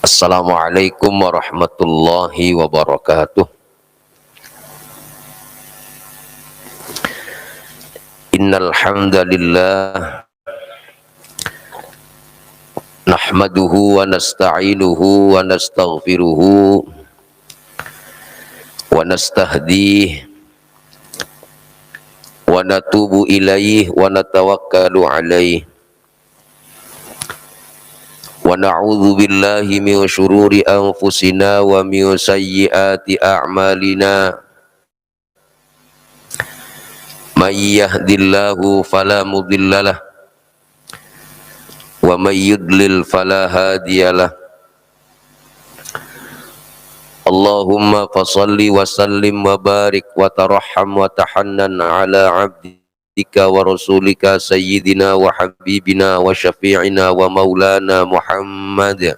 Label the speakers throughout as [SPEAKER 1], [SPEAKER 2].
[SPEAKER 1] Assalamualaikum warahmatullahi wabarakatuh. Innal hamdalillah nahmaduhu wa nasta'inuhu wa nastaghfiruhu wa nastahdihi wa natubu ilaihi wa natawakkalu alaihi wa na'udzu billahi min syururi anfusina wa min sayyiati a'malina. May yahdihillahu fala mudhillalah wa may yudlil fala hadiyalah. Allahumma fashalli wa sallim wa barik wa tarahham wa tahannan ala abdika wa rasulika sayyidina wa habibina wa syafi'ina wa maulana Muhammad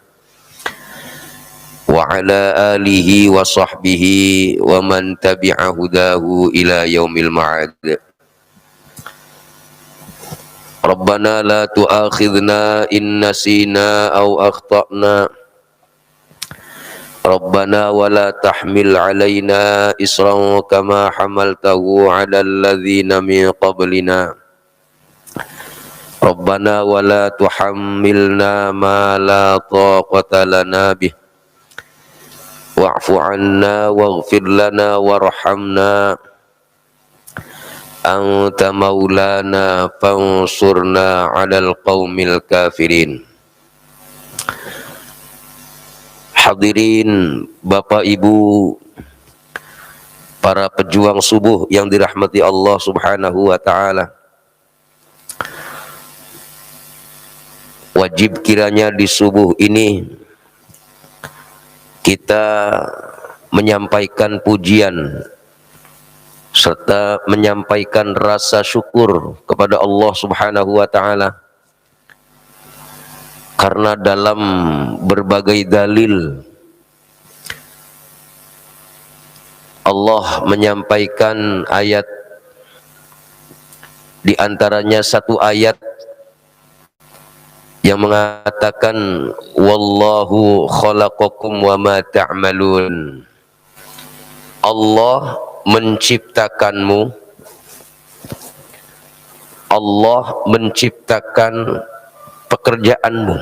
[SPEAKER 1] wa ala alihi wa sahbihi wa man tabi'a hudahu ila yaumil ma'ad. Rabbana la tu'akhidhna in nasina aw akhta'na. Rabbana wa la tahmil alaina isran kama hamaltahu ala alladhina min qablina. Rabbana wa la tuhammilna ma la taqata lana bih. Wa'fu 'anna waghfir lana warhamna. Anta maulana fansurna 'alal qaumil kafirin. Hadirin Bapak Ibu, para pejuang subuh yang dirahmati Allah Subhanahu wa taala. Wajib kiranya di subuh ini kita menyampaikan pujian serta menyampaikan rasa syukur kepada Allah Subhanahu wa taala, karena dalam berbagai dalil Allah menyampaikan ayat, di antaranya satu ayat yang mengatakan wallahu khalaqakum wa ma ta'malun. Allah menciptakanmu, Allah menciptakan pekerjaanmu.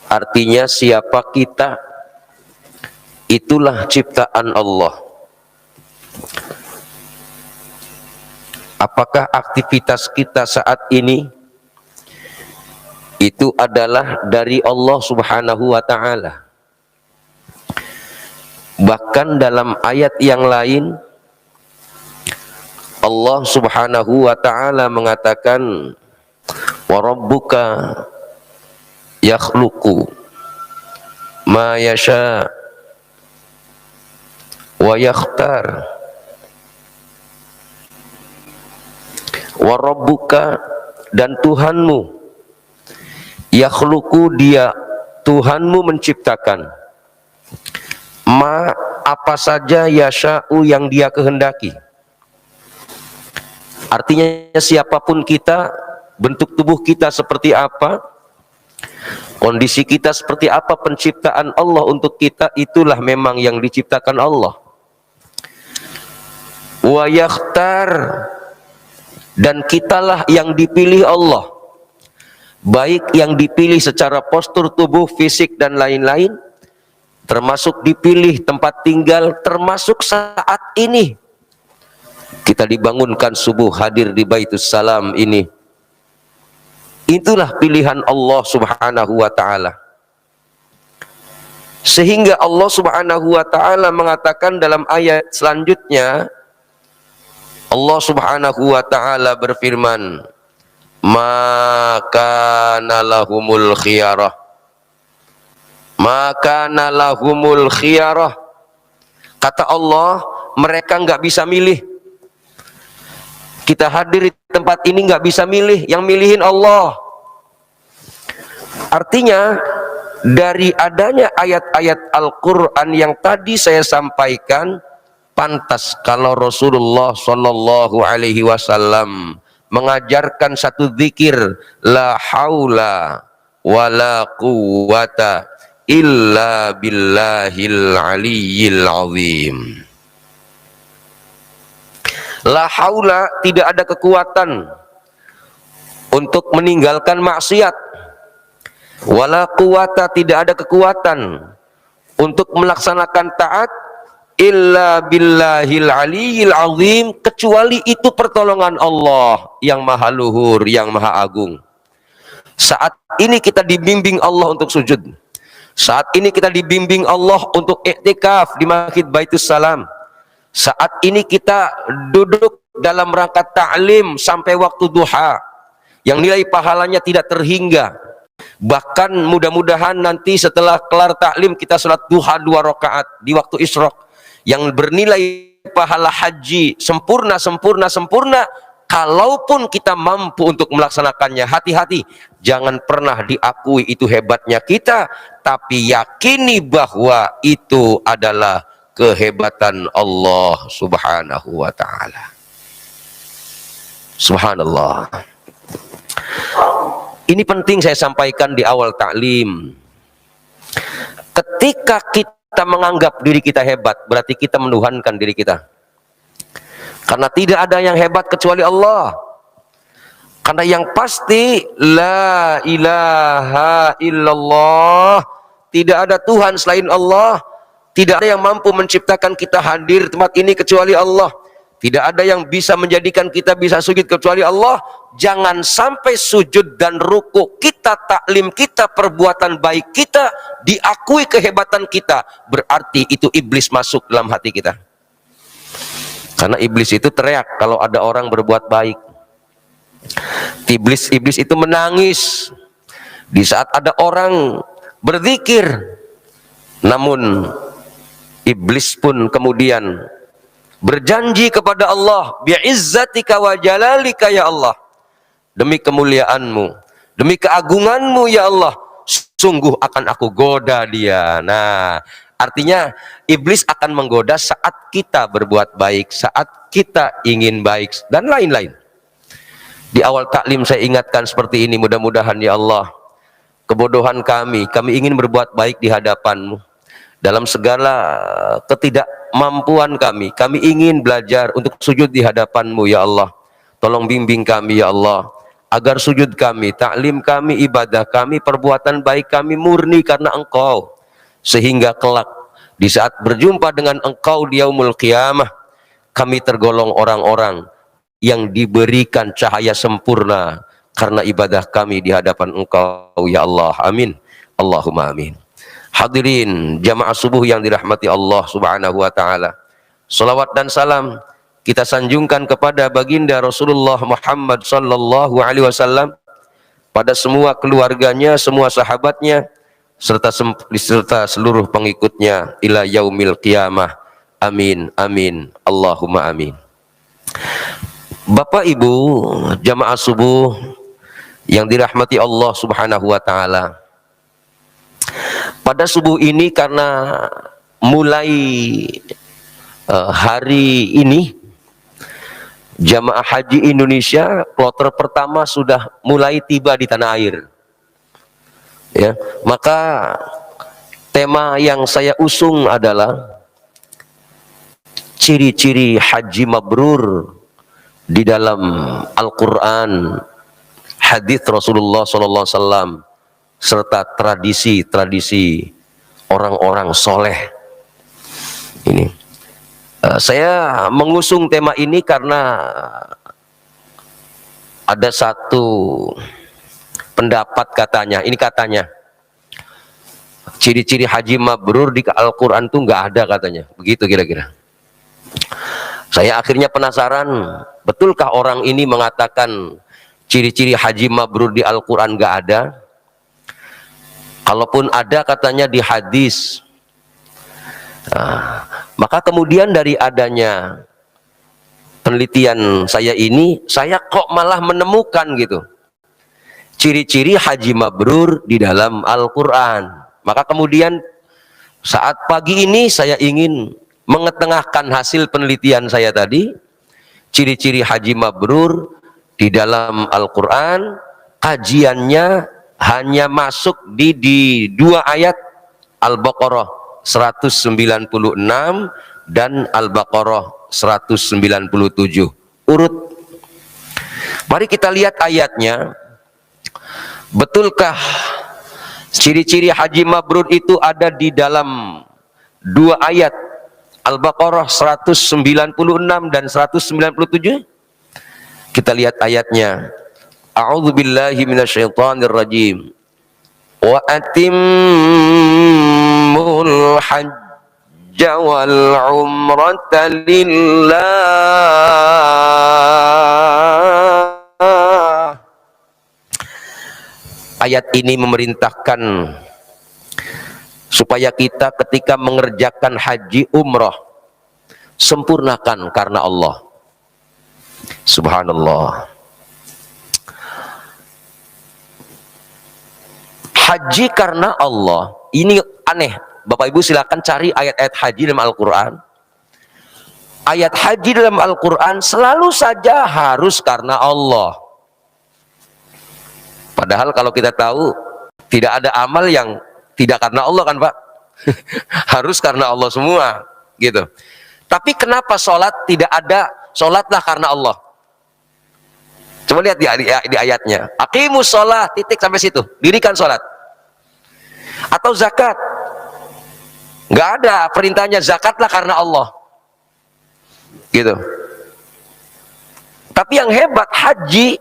[SPEAKER 1] Artinya siapa kita, itulah ciptaan Allah. Apakah aktivitas kita saat ini itu adalah dari Allah Subhanahu wa taala? Bahkan dalam ayat yang lain Allah Subhanahu wa taala mengatakan wa rabbuka yakhluqu ma yasha wa yakhtar. Wa rabbuka, dan Tuhanmu, yakhluqu, dia Tuhanmu menciptakan, ma, apa saja, yasha'u, yang dia kehendaki. Artinya siapapun kita, bentuk tubuh kita seperti apa, kondisi kita seperti apa, penciptaan Allah untuk kita itulah memang yang diciptakan Allah. Wa yakhtar, dan kitalah yang dipilih Allah, baik yang dipilih secara postur tubuh, fisik dan lain-lain, termasuk dipilih tempat tinggal, termasuk saat ini kita dibangunkan subuh hadir di Baitus Salam ini. Itulah pilihan Allah Subhanahu wa taala. Sehingga Allah Subhanahu wa taala mengatakan dalam ayat selanjutnya, Allah Subhanahu wa taala berfirman, maka nalahumul khiyarah. Maka nalahumul khiyarah. Kata Allah, mereka nggak bisa milih. Kita hadir di tempat ini nggak bisa milih, yang milihin Allah. Artinya dari adanya ayat-ayat Al-Quran yang tadi saya sampaikan, pantas kalau Rasulullah Shallallahu Alaihi Wasallam mengajarkan satu zikir, la haula wala quwwata illa billahil aliyyil azim. La haula, tidak ada kekuatan untuk meninggalkan maksiat. Wala quwwata, tidak ada kekuatan untuk melaksanakan taat, illa billahil aliyyil azim, kecuali itu pertolongan Allah yang maha luhur, yang maha agung. Saat ini kita dibimbing Allah untuk sujud. Saat ini kita dibimbing Allah untuk iktikaf di Masjid Baitus Salam. Saat ini kita duduk dalam rangka ta'lim sampai waktu duha, yang nilai pahalanya tidak terhingga. Bahkan mudah-mudahan nanti setelah kelar ta'lim kita sholat duha 2 rakaat di waktu isyraq, yang bernilai pahala haji sempurna. Kalaupun kita mampu untuk melaksanakannya, hati-hati, jangan pernah diakui itu hebatnya kita, tapi yakini bahwa itu adalah kehebatan Allah subhanahu wa ta'ala. Subhanallah. Ini penting saya sampaikan di awal taklim. Ketika kita menganggap diri kita hebat, berarti kita menuhankan diri kita. Karena tidak ada yang hebat kecuali Allah. Karena yang pasti la ilaha illallah, tidak ada Tuhan selain Allah. Tidak ada yang mampu menciptakan kita hadir di tempat ini kecuali Allah. Tidak ada yang bisa menjadikan kita bisa sujud kecuali Allah. Jangan sampai sujud dan ruku kita, taklim kita, perbuatan baik kita diakui kehebatan kita, berarti itu iblis masuk dalam hati kita. Karena iblis itu teriak kalau ada orang berbuat baik. Iblis itu menangis di saat ada orang berzikir. Namun iblis pun kemudian berjanji kepada Allah, bi'izzatika wa jalalika ya Allah, demi kemuliaanmu, demi keagunganmu ya Allah, sungguh akan aku goda dia. Nah, artinya iblis akan menggoda saat kita berbuat baik, saat kita ingin baik, dan lain-lain. Di awal taklim saya ingatkan seperti ini, mudah-mudahan ya Allah, kebodohan kami ingin berbuat baik di hadapan-Mu. Dalam segala ketidakmampuan kami ingin belajar untuk sujud di hadapan-Mu ya Allah. Tolong bimbing kami ya Allah, agar sujud kami, taklim kami, ibadah kami, perbuatan baik kami murni karena Engkau. Sehingga kelak di saat berjumpa dengan Engkau di yaumul qiyamah, kami tergolong orang-orang yang diberikan cahaya sempurna karena ibadah kami di hadapan Engkau ya Allah. Amin. Allahumma amin. Hadirin jamaah subuh yang dirahmati Allah subhanahu wa ta'ala, salawat dan salam kita sanjungkan kepada baginda Rasulullah Muhammad sallallahu alaihi wasallam, pada semua keluarganya, semua sahabatnya, serta seluruh pengikutnya ila yaumil qiyamah. Amin amin Allahumma amin. Bapak Ibu jamaah subuh yang dirahmati Allah subhanahu wa ta'ala, pada subuh ini karena mulai hari ini jamaah haji Indonesia kloter pertama sudah mulai tiba di tanah air ya, maka tema yang saya usung adalah ciri-ciri haji mabrur di dalam Al-Quran, hadis Rasulullah SAW, serta tradisi-tradisi orang-orang soleh. Ini saya mengusung tema ini karena ada satu pendapat katanya, ini katanya ciri-ciri haji mabrur di Al-Quran tuh nggak ada katanya, begitu kira-kira. Saya akhirnya penasaran, betulkah orang ini mengatakan ciri-ciri haji mabrur di Al-Quran nggak ada? Kalaupun ada katanya di hadis. Nah, maka kemudian dari adanya penelitian saya ini, saya kok malah menemukan gitu ciri-ciri haji mabrur di dalam Al-Quran. Maka kemudian saat pagi ini saya ingin mengetengahkan hasil penelitian saya tadi, ciri-ciri haji mabrur di dalam Al-Quran, kajiannya hanya masuk di dua ayat, Al-Baqarah 196 dan Al-Baqarah 197. Urut. Mari kita lihat ayatnya. Betulkah ciri-ciri haji mabrur itu ada di dalam dua ayat, Al-Baqarah 196 dan 197? Kita lihat ayatnya. A'udzubillahi minasyaitonirrajim. Wa atimmul hajja wal umrata lillah. Ayat ini memerintahkan supaya kita ketika mengerjakan haji umrah sempurnakan karena Allah. Subhanallah. Haji karena Allah ini aneh. Bapak Ibu silakan cari ayat-ayat haji dalam Al-Quran. Ayat haji dalam Al-Quran selalu saja harus karena Allah. Padahal kalau kita tahu tidak ada amal yang tidak karena Allah kan Pak. Harus karena Allah semua gitu. Tapi kenapa sholat tidak ada sholatlah karena Allah? Coba lihat di ayatnya. Aqimus sholat, titik sampai situ. Dirikan sholat. Atau zakat, nggak ada perintahnya zakatlah karena Allah gitu. Tapi yang hebat haji,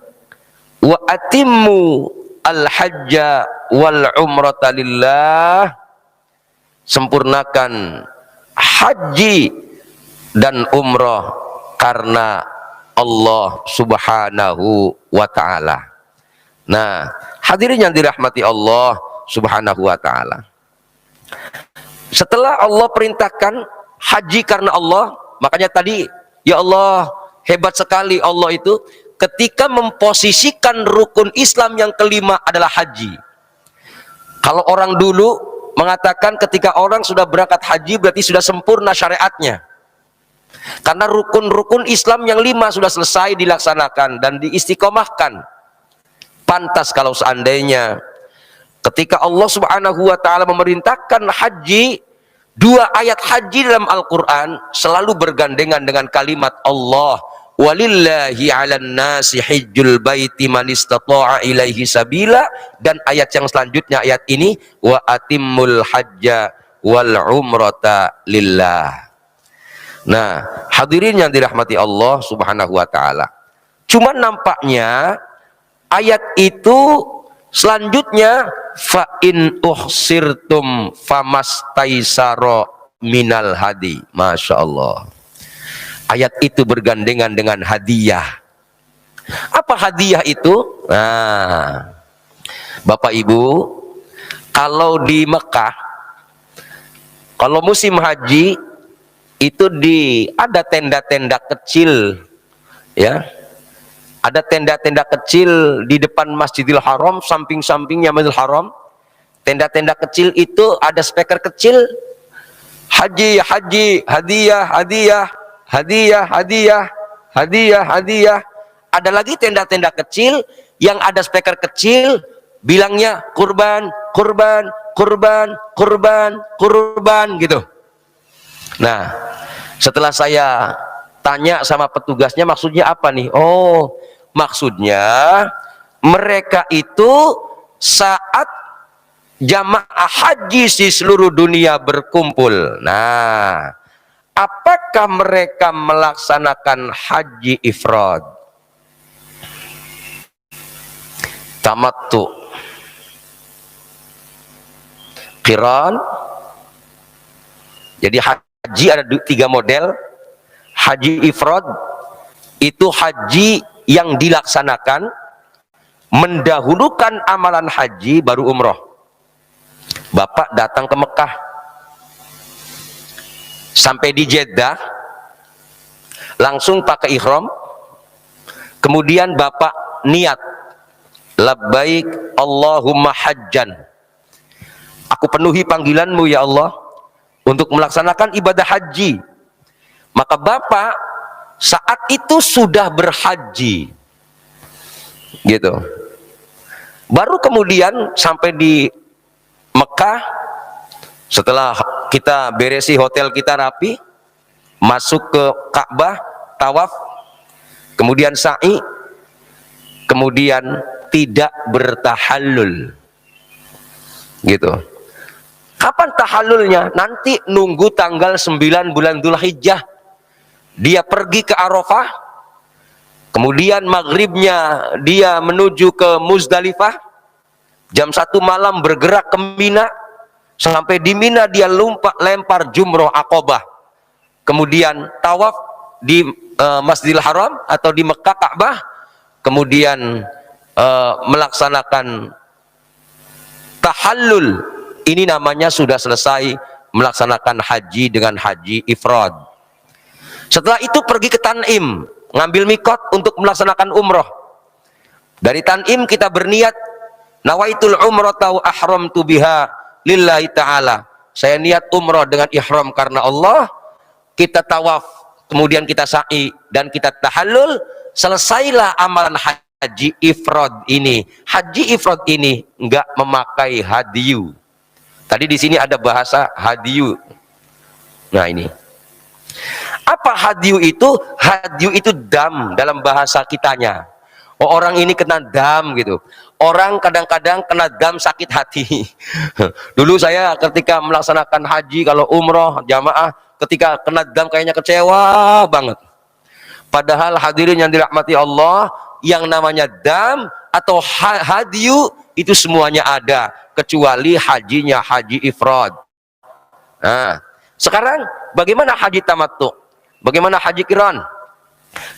[SPEAKER 1] wa atimmu al hajja wal umrata lillah, sempurnakan haji dan umrah karena Allah subhanahu wa ta'ala. Nah, hadirin yang dirahmati Allah subhanahu wa ta'ala, setelah Allah perintahkan haji karena Allah, makanya tadi ya Allah, hebat sekali Allah itu ketika memposisikan rukun Islam yang kelima adalah haji. Kalau orang dulu mengatakan ketika orang sudah berangkat haji berarti sudah sempurna syariatnya, karena rukun-rukun Islam yang 5 sudah selesai dilaksanakan dan diistiqomahkan. Pantas kalau seandainya ketika Allah subhanahu wa ta'ala memerintahkan haji, 2 ayat haji dalam Al-Quran selalu bergandengan dengan kalimat Allah, walillahi 'alan nasi hijjul baiti man istata'a ilaihi sabila, dan ayat yang selanjutnya ayat ini, wa atimmul hajja wal umrata lillah. Nah, hadirin yang dirahmati Allah subhanahu wa ta'ala, cuman nampaknya ayat itu selanjutnya, fa in uhsirtum famastaisaro minal hadi. Masya Allah. Ayat itu bergandengan dengan hadiah. Apa hadiah itu? Nah, Bapak Ibu, kalau di Mekah, kalau musim haji itu ada tenda-tenda kecil, ya. Ada tenda-tenda kecil di depan Masjidil Haram, samping-sampingnya Masjidil Haram. Tenda-tenda kecil itu ada speaker kecil, haji, haji, hadiah, hadiah, hadiah, hadiah, hadiah, hadiah. Ada lagi tenda-tenda kecil yang ada speaker kecil, bilangnya kurban, kurban, kurban, kurban, kurban gitu. Nah, setelah saya tanya sama petugasnya maksudnya apa nih? Oh, maksudnya mereka itu saat jamaah haji di seluruh dunia berkumpul. Nah, apakah mereka melaksanakan haji ifrad, tamattu, qiran? Jadi haji ada 3 model. Haji ifrad itu haji yang dilaksanakan mendahulukan amalan haji baru umroh. Bapak datang ke Mekah, sampai di Jeddah langsung pakai ihram, kemudian Bapak niat labbaik Allahumma hajjan, aku penuhi panggilanmu ya Allah untuk melaksanakan ibadah haji. Maka Bapak saat itu sudah berhaji gitu. Baru kemudian sampai di Mekah, setelah kita beresi hotel kita rapi, masuk ke Ka'bah, tawaf, kemudian sa'i, kemudian tidak bertahallul gitu. Kapan tahallulnya? Nanti nunggu tanggal 9 bulan Dzulhijjah, dia pergi ke Arafah, kemudian maghribnya dia menuju ke Muzdalifah, jam 1 malam bergerak ke Mina, sampai di Mina dia lempar jumroh Aqobah, kemudian tawaf di Masjidil Haram atau di Mekah Ka'bah, kemudian melaksanakan tahallul. Ini namanya sudah selesai melaksanakan haji dengan haji ifrad. Setelah itu pergi ke Tan'im, ngambil mikot untuk melaksanakan umroh. Dari Tan'im kita berniat, nawaitul umrata wa ahramtu biha lillahi ta'ala. Saya niat umroh dengan ihram karena Allah. Kita tawaf, kemudian kita sa'i dan kita tahallul. Selesailah amalan haji ifrad ini. Haji ifrad ini enggak memakai hadiyu. Tadi di sini ada bahasa hadiyu. Nah ini. Apa hadiyu itu? Hadiyu itu dam dalam bahasa kitanya. Oh, orang ini kena dam gitu. Orang kadang-kadang kena dam sakit hati. Dulu saya ketika melaksanakan haji, kalau umroh jamaah, ketika kena dam kayaknya kecewa banget. Padahal hadirin yang dirahmati Allah, yang namanya dam atau hadiyu itu semuanya ada, kecuali hajinya haji ifrad. Nah, sekarang bagaimana haji tamattu? Bagaimana haji qiran?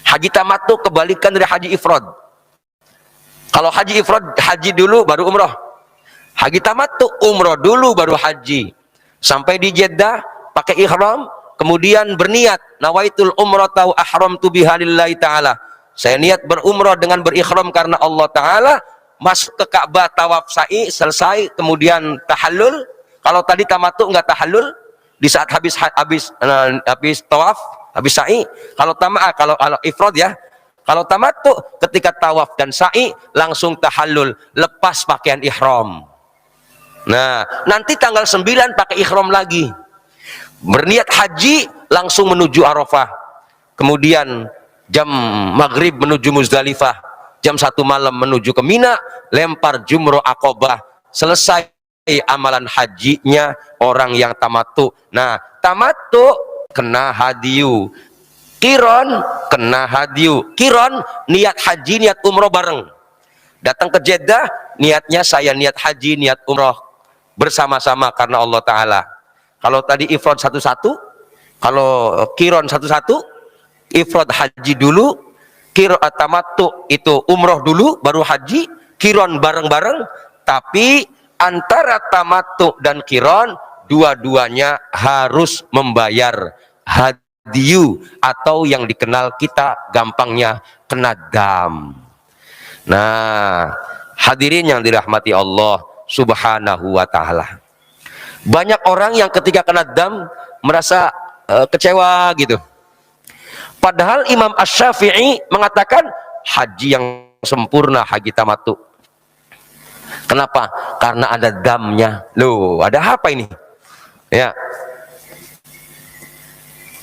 [SPEAKER 1] Haji tamattu kebalikan dari haji ifrad. Kalau haji ifrad, haji dulu baru umroh. Haji tamattu umroh dulu baru haji. Sampai di Jeddah pakai ihram, kemudian berniat nawaitul umrata wa ahramtu biha lillahi ta'ala. Saya niat berumroh dengan berikhram karena Allah Ta'ala. Masuk ke Ka'bah, tawaf sa'i, selesai, kemudian tahallul. Kalau tadi tamattu enggak tahallul, di saat habis tawaf, habis sa'i. Kalau ifrad ya, kalau tamattu ketika tawaf dan sa'i langsung tahallul, lepas pakaian ihram. Nah, nanti tanggal 9 pakai ihram lagi. Berniat haji langsung menuju Arafah. Kemudian jam maghrib menuju Muzdalifah. Jam 1 malam menuju ke Mina, lempar jumroh Aqobah. Selesai amalan hajinya orang yang tamattu. Nah, tamattu kena hadiyu, qiron kena hadiyu. Qiron niat haji, niat umroh bareng. Datang ke Jeddah, niatnya saya niat haji, niat umroh bersama-sama karena Allah Ta'ala. Kalau tadi ifrad satu-satu, kalau qiron satu-satu, ifrad haji dulu, tamattu itu umroh dulu baru haji, qiron bareng-bareng. Tapi antara tamattu dan qiron dua-duanya harus membayar hadiyu atau yang dikenal kita gampangnya kena dam. Nah, hadirin yang dirahmati Allah Subhanahu wa ta'ala, banyak orang yang ketika kena dam merasa kecewa gitu. Padahal Imam Asy-Syafi'i mengatakan haji yang sempurna haji tamattu. Kenapa? Karena ada damnya. Loh, ada apa ini? Ya.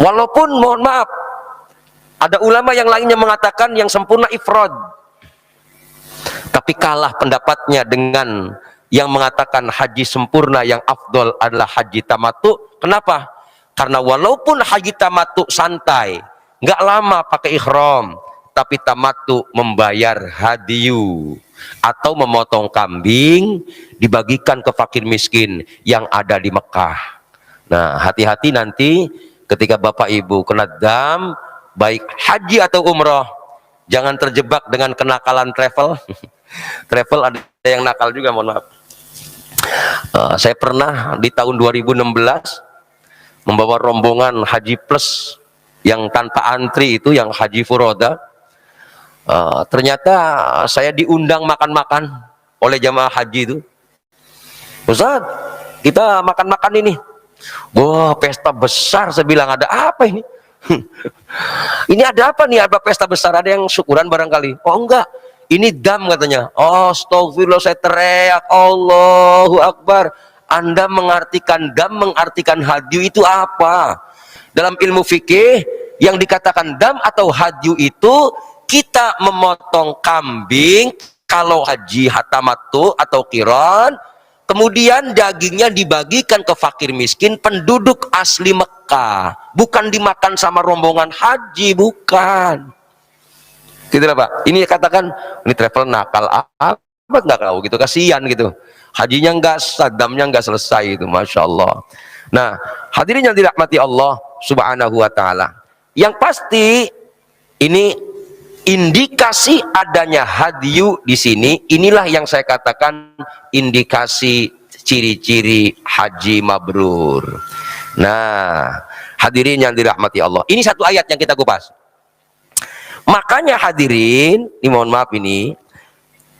[SPEAKER 1] Walaupun mohon maaf, ada ulama yang lainnya mengatakan yang sempurna ifrad. Tapi kalah pendapatnya dengan yang mengatakan haji sempurna yang afdol adalah haji tamattu. Kenapa? Karena walaupun haji tamattu santai, nggak lama pakai ihram, tapi tamattu membayar hadiyu atau memotong kambing dibagikan ke fakir miskin yang ada di Mekah. Nah, hati-hati nanti ketika Bapak Ibu kena dam, baik haji atau umroh, jangan terjebak dengan kenakalan travel. Travel ada yang nakal juga, mohon maaf. Saya pernah di tahun 2016 membawa rombongan haji plus yang tanpa antri itu, yang haji furoda. Ternyata saya diundang makan-makan oleh jamaah haji itu. Ustaz, kita makan-makan ini. Wah, pesta besar. Saya bilang, ada apa ini? Ini ada apa nih? Ada pesta besar, ada yang syukuran barangkali. Oh enggak, ini dam katanya. Oh, astagfirullah, saya teriak, Allahu Akbar. Anda mengartikan dam, mengartikan hadyu itu apa? Dalam ilmu fikih yang dikatakan dam atau hadyu itu kita memotong kambing kalau haji hatamatu atau qiran, kemudian dagingnya dibagikan ke fakir miskin penduduk asli Mekah, bukan dimakan sama rombongan haji, bukan. Gitu lah Pak. Ini katakan ini travel nakal apa nggak tahu gitu, kasihan gitu. Hajinya nggak, sadamnya nggak selesai itu, masya Allah. Nah, hadirin yang dirahmati Allah Subhanahu Wa Taala. Yang pasti ini indikasi adanya hadyu di sini. Inilah yang saya katakan indikasi ciri-ciri haji mabrur. Nah, hadirin yang dirahmati Allah. Ini satu ayat yang kita kupas. Makanya hadirin, ini mohon maaf ini,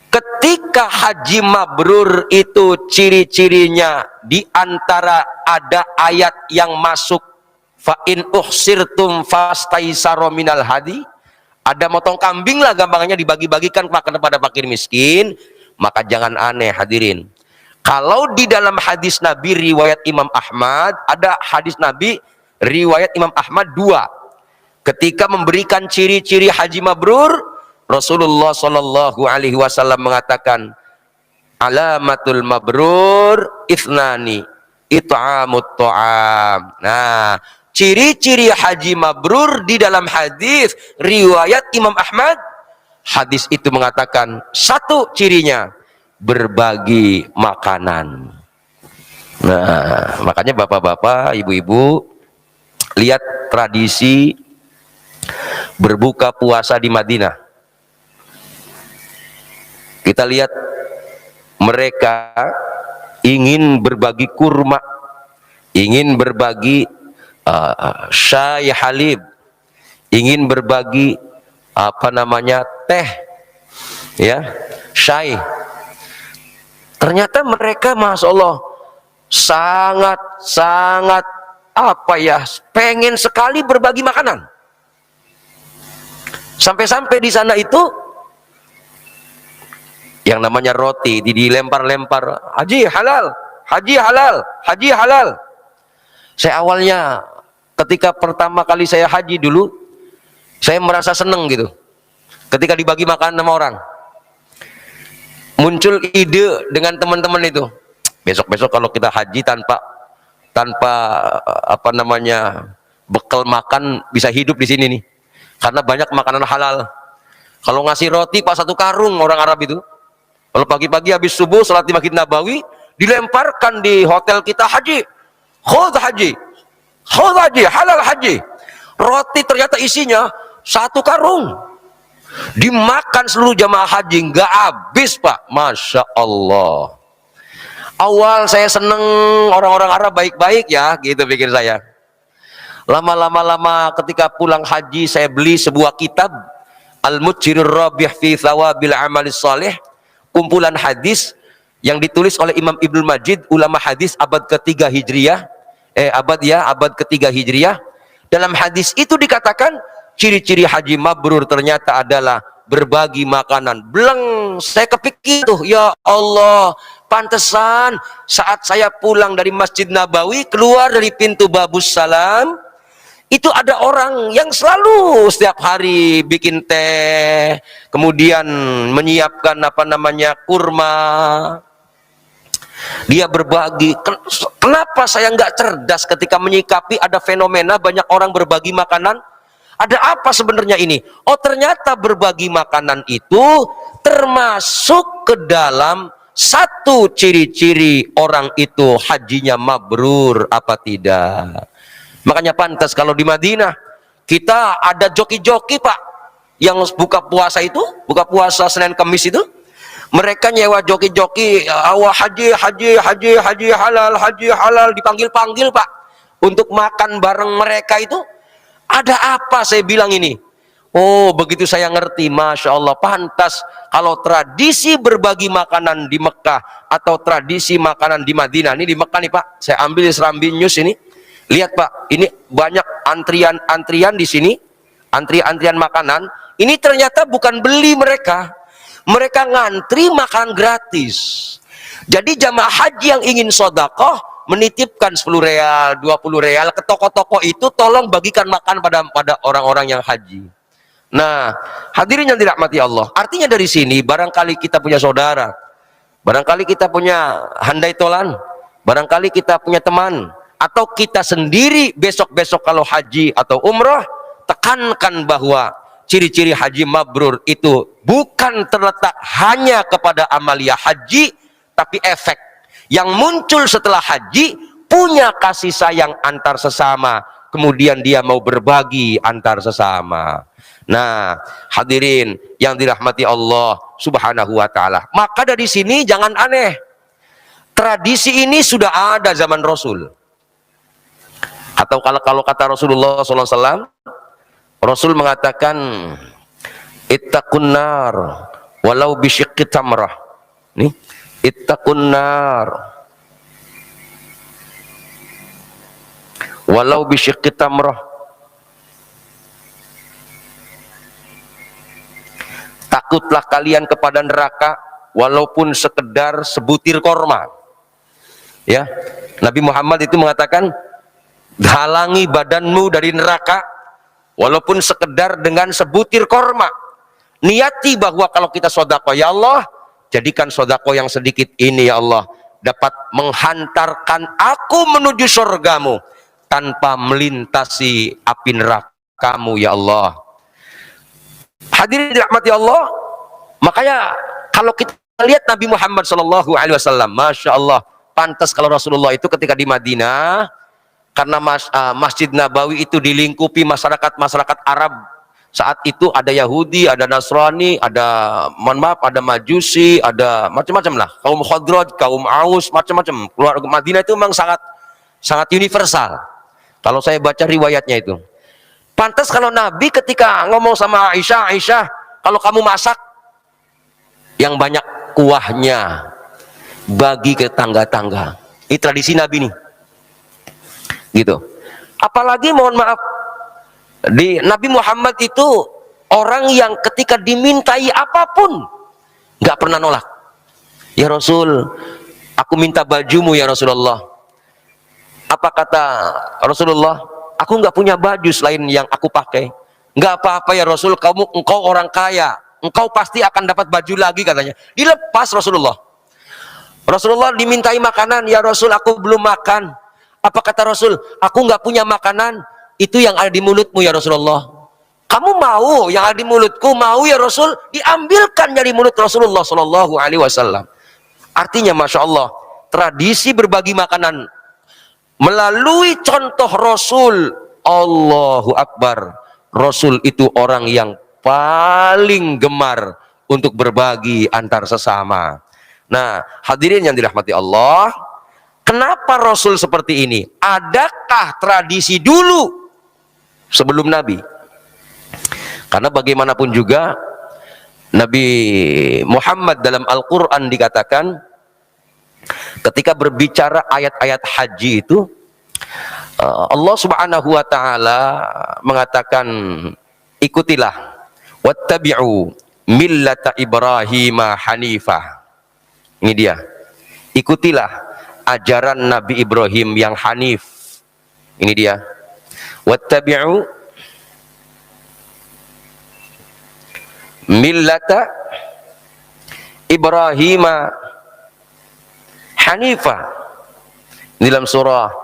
[SPEAKER 1] ketika haji mabrur itu ciri-cirinya diantara ada ayat yang masuk fa in uhsirtum fastaisaro minal hadi, ada motong kambing lah gampangnya dibagi-bagikan kepada fakir miskin, maka jangan aneh hadirin. Kalau di dalam hadis Nabi riwayat Imam Ahmad, ada hadis Nabi riwayat Imam Ahmad 2. Ketika memberikan ciri-ciri haji mabrur, Rasulullah Shallallahu Alaihi Wasallam mengatakan, alamatul mabrur ithnani it'amut ta'am. Nah, ciri-ciri haji mabrur di dalam hadis riwayat Imam Ahmad, hadis itu mengatakan satu cirinya berbagi makanan. Nah, makanya bapak-bapak, ibu-ibu, lihat tradisi berbuka puasa di Madinah. Kita lihat mereka ingin berbagi kurma, ingin berbagi syai halib, ingin berbagi apa namanya teh, ya, syai. Ternyata mereka, masya Allah, sangat apa ya, pengen sekali berbagi makanan. Sampai-sampai di sana itu yang namanya roti dilempar-lempar, haji halal, haji halal, haji halal. Saya awalnya ketika pertama kali saya haji dulu, saya merasa seneng gitu ketika dibagi makan sama orang. Muncul ide dengan teman-teman itu, besok-besok kalau kita haji tanpa apa namanya bekal makan, bisa hidup di sini nih, karena banyak makanan halal. Kalau ngasih roti pas satu karung orang Arab itu, kalau pagi-pagi habis subuh salat di Masjid Nabawi, dilemparkan di hotel kita, haji, khudh haji, khudh haji, halal haji. Roti ternyata isinya satu karung, dimakan seluruh jamaah haji, nggak habis Pak, masya Allah. Awal saya seneng, orang-orang Arab baik-baik ya, gitu pikir saya. Lama ketika pulang haji, saya beli sebuah kitab Al-Mujirur Rabih fi Thawabil Amalis Salih, kumpulan hadis yang ditulis oleh Imam Ibnu Majid, ulama hadis abad ketiga Hijriyah, abad ketiga Hijriyah. Dalam hadis itu dikatakan ciri-ciri haji mabrur ternyata adalah berbagi makanan. Beleng, saya kepikir tuh, ya Allah, pantesan saat saya pulang dari Masjid Nabawi, keluar dari pintu Babus Salam, itu ada orang yang selalu setiap hari bikin teh, kemudian menyiapkan apa namanya kurma, dia berbagi. Kenapa saya nggak cerdas ketika menyikapi ada fenomena banyak orang berbagi makanan? Ada apa sebenarnya ini? Oh, ternyata berbagi makanan itu termasuk ke dalam satu ciri-ciri orang itu hajinya mabrur apa tidak. Makanya pantas kalau di Madinah kita ada joki-joki Pak, yang buka puasa itu, buka puasa Senin Kamis itu, mereka nyewa joki-joki, awal haji halal, haji halal, dipanggil-panggil Pak untuk makan bareng mereka itu. Ada apa saya bilang ini? Oh, begitu saya ngerti, masya Allah, pantas kalau tradisi berbagi makanan di Mekah atau tradisi makanan di Madinah. Ini di Mekah nih Pak, saya ambil Serambi News ini. Lihat Pak, ini banyak antrian di sini, antrian makanan. Ini ternyata bukan beli mereka Mereka ngantri makan gratis. Jadi jamaah haji yang ingin sedekah menitipkan 10 real, 20 real ke toko-toko itu, tolong bagikan makan pada orang-orang yang haji. Nah, hadirin yang dirahmati Allah, artinya dari sini barangkali kita punya saudara, barangkali kita punya handai tolan, barangkali kita punya teman, atau kita sendiri besok-besok kalau haji atau umrah, tekankan bahwa ciri-ciri haji mabrur itu bukan terletak hanya kepada amalia haji, tapi efek yang muncul setelah haji, punya kasih sayang antar sesama, kemudian dia mau berbagi antar sesama. Nah, hadirin yang dirahmati Allah Subhanahu wa ta'ala, maka dari sini jangan aneh, tradisi ini sudah ada zaman Rasul. Atau kalau kata Rasulullah SAW, Rasul mengatakan, ittaqun nar walau bisyiqqi tamrah. Nih, ittaqun nar walau bisyiqqi tamrah. Takutlah kalian kepada neraka walaupun sekedar sebutir korma. Ya, Nabi Muhammad itu mengatakan, halangi badanmu dari neraka walaupun sekedar dengan sebutir korma. Niati bahwa kalau kita sedekah, ya Allah, jadikan sedekah yang sedikit ini ya Allah dapat menghantarkan aku menuju surgamu tanpa melintasi api nerakamu ya Allah. Hadirin dirahmati Allah, makanya kalau kita lihat Nabi Muhammad SAW, Masya Allah, pantas kalau Rasulullah itu ketika di Madinah, karena Masjid Nabawi itu dilingkupi masyarakat Arab. Saat itu ada Yahudi, ada Nasrani, ada Majusi, ada macam-macam lah, kaum Khadraj, kaum Aus, macam-macam. Keluarga Madinah itu memang sangat universal kalau saya baca riwayatnya itu. Pantas kalau Nabi ketika ngomong sama Aisyah, kalau kamu masak yang banyak kuahnya bagi ke tangga-tangga. Ini tradisi Nabi nih, gitu. Apalagi mohon maaf, di Nabi Muhammad itu orang yang ketika dimintai apapun nggak pernah nolak. Ya Rasul, aku minta bajumu ya Rasulullah. Apa kata Rasulullah? Aku nggak punya baju selain yang aku pakai. Nggak apa-apa ya Rasul, engkau orang kaya, engkau pasti akan dapat baju lagi, katanya. Dilepas Rasulullah. Rasulullah dimintai makanan, ya Rasul aku belum makan. Apa kata Rasul? Aku nggak punya makanan, itu yang ada di mulutmu ya Rasulullah. Kamu mau yang ada di mulutku? Mau ya Rasul? Diambilkan dari mulut Rasulullah Shallallahu Alaihi Wasallam. Artinya Masya Allah, tradisi berbagi makanan melalui contoh Rasul. Allahu Akbar, Rasul itu orang yang paling gemar untuk berbagi antar sesama. Nah, hadirin yang dirahmati Allah, kenapa Rasul seperti ini? Adakah tradisi dulu sebelum Nabi? Karena bagaimanapun juga Nabi Muhammad dalam Al-Quran dikatakan, ketika berbicara ayat-ayat haji itu, Allah Subhanahu wa ta'ala mengatakan, ikutilah wattabi'u millata Ibrahim hanifah. Ini dia, ikutilah ajaran Nabi Ibrahim yang hanif. Ini dia, wattabi'u millata Ibrahim hanifah. Dalam surah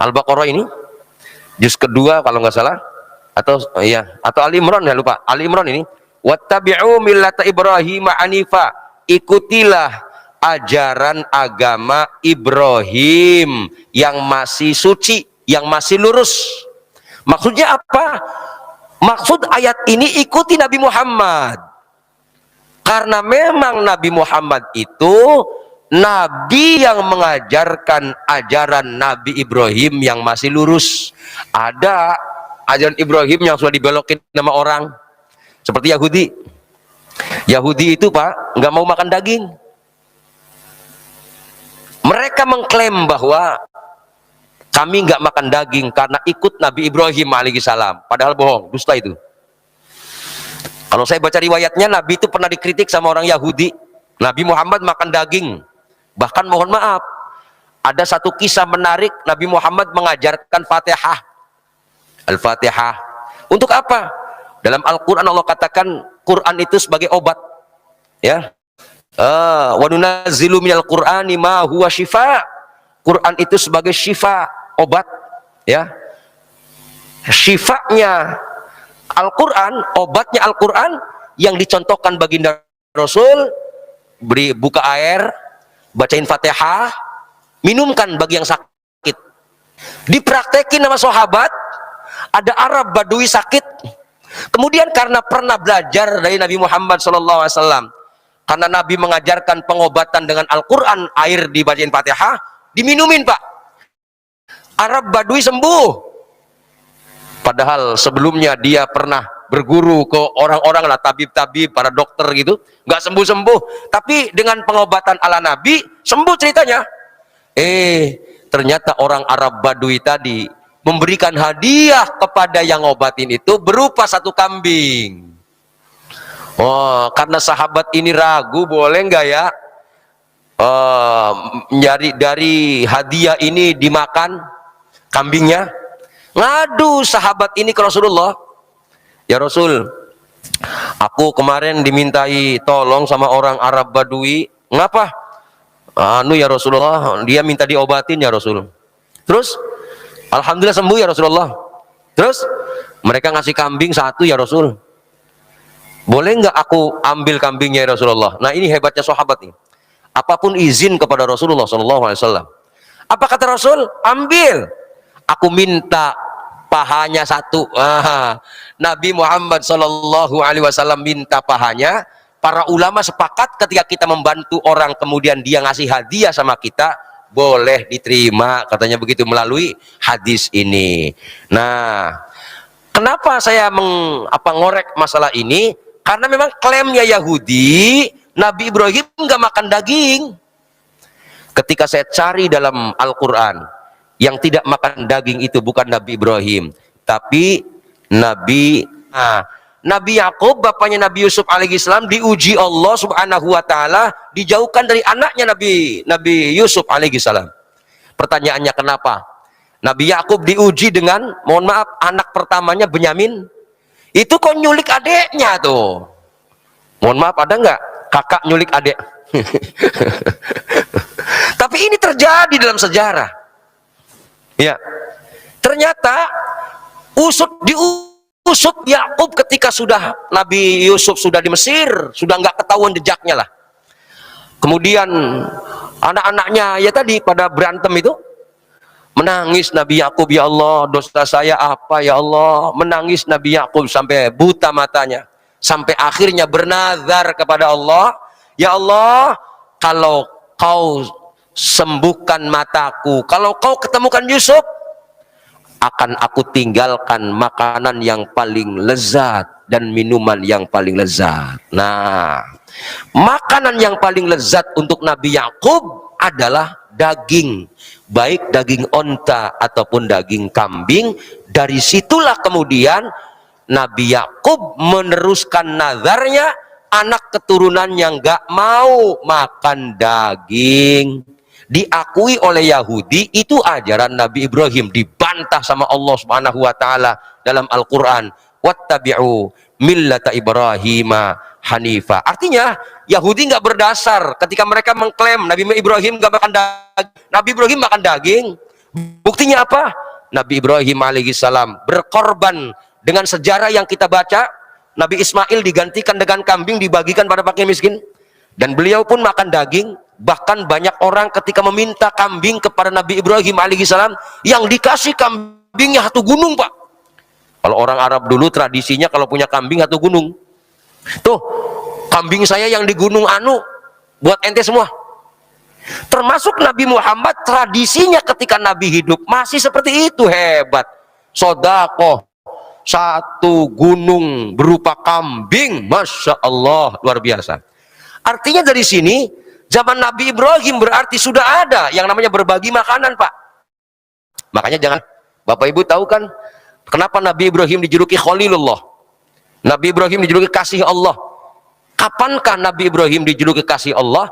[SPEAKER 1] Al-Baqarah ini juz kedua kalau nggak salah, atau Ali Imran, ya lupa, Ali Imran ini, wattabi'u millata Ibrahim hanifah, ikutilah ajaran agama Ibrahim yang masih suci, yang masih lurus. Maksudnya apa? Maksud ayat ini ikuti Nabi Muhammad, karena memang Nabi Muhammad itu Nabi yang mengajarkan ajaran Nabi Ibrahim yang masih lurus. Ada ajaran Ibrahim yang sudah dibelokin sama orang, seperti Yahudi. Yahudi itu Pak, nggak mau makan daging. Mereka mengklaim bahwa kami nggak makan daging karena ikut Nabi Ibrahim alaihissalam. Padahal bohong, dusta itu. Kalau saya baca riwayatnya, Nabi itu pernah dikritik sama orang Yahudi. Nabi Muhammad makan daging. Bahkan mohon maaf, ada satu kisah menarik, Nabi Muhammad mengajarkan Fatihah. Al-Fatihah. Untuk apa? Dalam Al-Quran Allah katakan Quran itu sebagai obat. Ya. Wa nunazzilu minal Qur'ani ma huwa syifa. Quran itu sebagai syifa, obat. Ya. Syifanya Al-Quran, obatnya Al-Quran yang dicontohkan baginda Rasul, beri buka air, bacain Fatihah, minumkan bagi yang sakit. Dipraktekin sama sahabat. Ada Arab Badui sakit, kemudian karena pernah belajar dari Nabi Muhammad SAW, karena Nabi mengajarkan pengobatan dengan Al-Quran, air dibacain Fatihah, diminumin Pak. Arab Badui sembuh. Padahal sebelumnya dia pernah berguru ke orang-orang lah, tabib-tabib, para dokter gitu, nggak sembuh-sembuh. Tapi dengan pengobatan ala Nabi, sembuh ceritanya. Ternyata orang Arab Badui tadi memberikan hadiah kepada yang ngobatin itu berupa satu kambing. Oh, karena sahabat ini ragu, boleh nggak ya nyari dari hadiah ini dimakan kambingnya? Ngadu sahabat ini ke Rasulullah. Ya Rasul, aku kemarin dimintai tolong sama orang Arab Badui. Ngapa? Ya Rasulullah, dia minta diobatin ya Rasul. Terus alhamdulillah sembuh ya Rasulullah. Terus mereka ngasih kambing satu ya Rasul. Boleh nggak aku ambil kambingnya ya Rasulullah? Nah ini hebatnya sahabat nih. Apapun izin kepada Rasulullah SAW. Apa kata Rasul? Ambil. Aku minta pahanya satu. Nabi Muhammad SAW minta pahanya. Para ulama sepakat ketika kita membantu orang kemudian dia ngasih hadiah sama kita, boleh diterima, katanya begitu melalui hadis ini. Nah, kenapa saya ngorek masalah ini? Karena memang klaimnya Yahudi, Nabi Ibrahim nggak makan daging. Ketika saya cari dalam Al-Quran, yang tidak makan daging itu bukan Nabi Ibrahim, tapi Nabi Yakub, bapaknya Nabi Yusuf alaihissalam, diuji Allah subhanahu wa ta'ala, dijauhkan dari anaknya Nabi Yusuf alaihissalam. Pertanyaannya kenapa? Nabi Yakub diuji dengan, mohon maaf, anak pertamanya Benyamin, itu kok nyulik adeknya tuh. Mohon maaf, ada nggak kakak nyulik adek? Tapi ini terjadi dalam sejarah. Ya, ternyata diusut Yakub ketika sudah Nabi Yusuf sudah di Mesir, sudah nggak ketahuan jejaknya lah. Kemudian anak-anaknya ya tadi pada berantem itu, menangis Nabi Yakub, ya Allah dosa saya apa ya Allah. Menangis Nabi Yakub sampai buta matanya, sampai akhirnya bernazar kepada Allah, ya Allah, kalau kau sembuhkan mataku, kalau kau ketemukan Yusuf, akan aku tinggalkan makanan yang paling lezat dan minuman yang paling lezat. Nah, makanan yang paling lezat untuk Nabi Yakub adalah daging, baik daging onta ataupun daging kambing. Dari situlah kemudian Nabi Yakub meneruskan nazarnya, anak keturunan yang gak mau makan daging. Diakui oleh Yahudi, itu ajaran Nabi Ibrahim, dibantah sama Allah Subhanahu wa taala dalam Al-Qur'an, wattabi'u millata Ibrahima hanifa. Artinya Yahudi nggak berdasar ketika mereka mengklaim Nabi Ibrahim nggak makan daging. Nabi Ibrahim makan daging. Buktinya apa? Nabi Ibrahim alaihissalam berkorban. Dengan sejarah yang kita baca, Nabi Ismail digantikan dengan kambing, dibagikan pada fakir miskin, dan beliau pun makan daging. Bahkan banyak orang ketika meminta kambing kepada Nabi Ibrahim alaihissalam, yang dikasih kambingnya satu gunung Pak. Kalau orang Arab dulu tradisinya kalau punya kambing satu gunung. Tuh, kambing saya yang di gunung anu, buat ente semua. Termasuk Nabi Muhammad, tradisinya ketika Nabi hidup masih seperti itu. Hebat. Sodakoh, satu gunung berupa kambing, Masya Allah, luar biasa. Artinya dari sini, zaman Nabi Ibrahim berarti sudah ada yang namanya berbagi makanan Pak. Makanya jangan, Bapak Ibu tahu kan kenapa Nabi Ibrahim dijuluki Khalilullah? Nabi Ibrahim dijuluki kasih Allah. Kapankah Nabi Ibrahim dijuluki kasih Allah?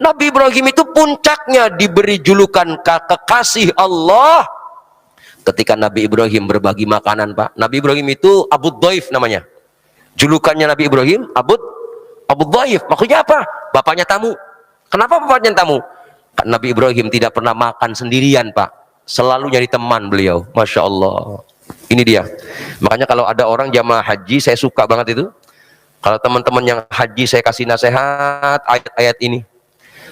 [SPEAKER 1] Nabi Ibrahim itu puncaknya diberi julukan kekasih Allah ketika Nabi Ibrahim berbagi makanan, Pak. Nabi Ibrahim itu Abu Dhaif namanya. Julukannya Nabi Ibrahim Abu Dhaif. Maksudnya apa? Bapaknya tamu. Kenapa bapaknya tamu? Nabi Ibrahim tidak pernah makan sendirian, Pak. Selalu nyari teman beliau. Masya Allah. Ini dia. Makanya kalau ada orang jamaah haji, saya suka banget itu. Kalau teman-teman yang haji, saya kasih nasihat ayat-ayat ini.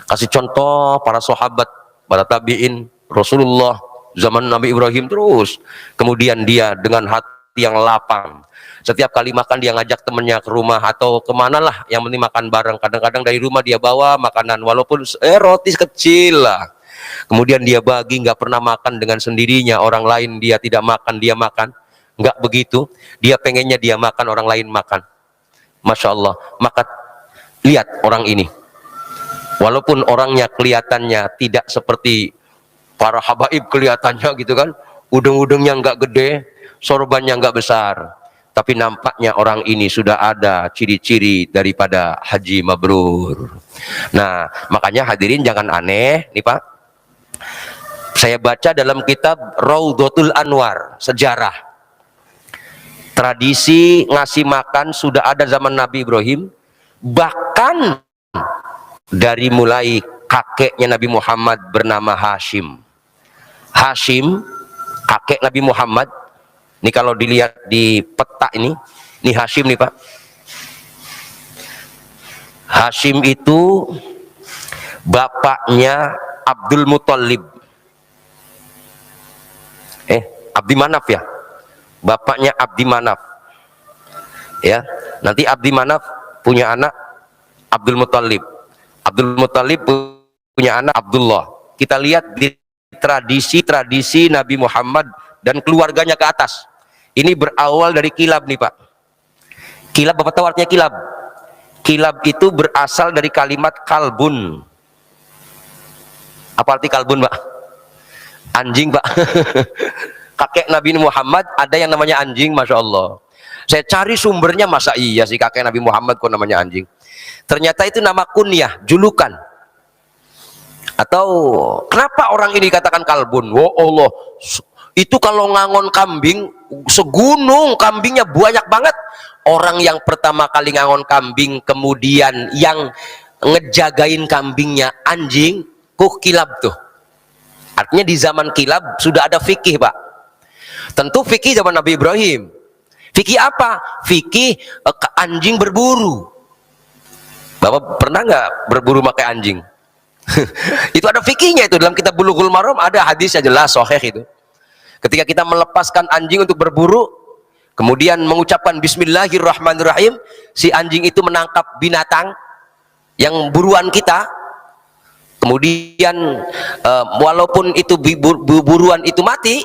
[SPEAKER 1] Kasih contoh para sahabat, para tabi'in, Rasulullah, zaman Nabi Ibrahim terus. Kemudian dia dengan hati yang lapang. Setiap kali makan dia ngajak temannya ke rumah atau kemana lah, yang penting makan bareng. Kadang-kadang dari rumah dia bawa makanan, walaupun roti kecil lah. Kemudian dia bagi, nggak pernah makan dengan sendirinya. Orang lain dia tidak makan, dia makan. Nggak begitu. Dia pengennya dia makan, orang lain makan. Masya Allah. Maka lihat orang ini. Walaupun orangnya kelihatannya tidak seperti para habaib kelihatannya gitu kan, udeng-udengnya nggak gede, sorbannya nggak besar, tapi nampaknya orang ini sudah ada ciri-ciri daripada haji mabrur. Nah, makanya hadirin jangan aneh nih Pak. Saya baca dalam kitab Raudhatul Anwar, sejarah. Tradisi ngasih makan sudah ada zaman Nabi Ibrahim, bahkan dari mulai kakeknya Nabi Muhammad bernama Hashim. Hashim, kakek Nabi Muhammad. Ini kalau dilihat di peta ini Hashim nih Pak. Hashim itu bapaknya Abdul Muthalib. Abdi Manaf ya. Bapaknya Abdi Manaf. Ya, nanti Abdi Manaf punya anak Abdul Muthalib. Abdul Muthalib punya anak Abdullah. Kita lihat di tradisi Nabi Muhammad dan keluarganya ke atas. Ini berawal dari kilab nih Pak. Kilab, Bapak tahu artinya kilab? Kilab itu berasal dari kalimat kalbun. Apa arti kalbun Pak? Anjing Pak. Kakek Nabi Muhammad ada yang namanya anjing, Masya Allah. Saya cari sumbernya, masa iya sih kakek Nabi Muhammad kok namanya anjing. Ternyata itu nama kunyah, julukan. Atau kenapa orang ini dikatakan kalbun? Oh Allah, itu kalau ngangon kambing, segunung kambingnya banyak banget. Orang yang pertama kali ngangon kambing, kemudian yang ngejagain kambingnya anjing, kilab tuh. Artinya di zaman kilab sudah ada fikih Pak. Tentu fikih zaman Nabi Ibrahim. Fikih apa? Fikih anjing berburu. Bapak pernah nggak berburu pakai anjing? Itu ada fikihnya, itu dalam kitab Bulughul Maram ada hadisnya jelas sahih itu. Ketika kita melepaskan anjing untuk berburu, kemudian mengucapkan Bismillahirrahmanirrahim, si anjing itu menangkap binatang yang buruan kita. Kemudian walaupun itu buruan itu mati,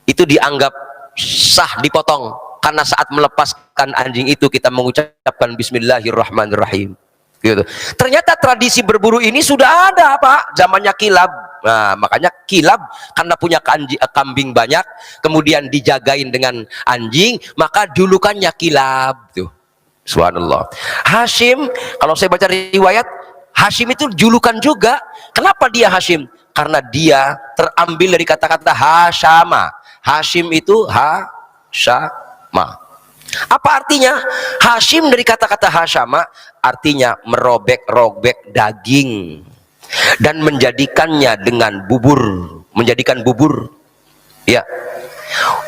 [SPEAKER 1] itu dianggap sah dipotong, karena saat melepaskan anjing itu kita mengucapkan Bismillahirrahmanirrahim. Gitu. Ternyata tradisi berburu ini sudah ada Pak, zamannya kilab. Nah, makanya kilab karena punya kambing banyak, kemudian dijagain dengan anjing, maka julukannya kilab tuh. Subhanallah. Hashim, kalau saya baca riwayat, Hashim itu julukan juga. Kenapa dia Hashim? Karena dia terambil dari kata-kata Hashama. Hashim itu Hashama. Apa artinya? Hashim dari kata-kata Hashama artinya merobek-robek daging dan menjadikannya dengan bubur, menjadikan bubur. Ya.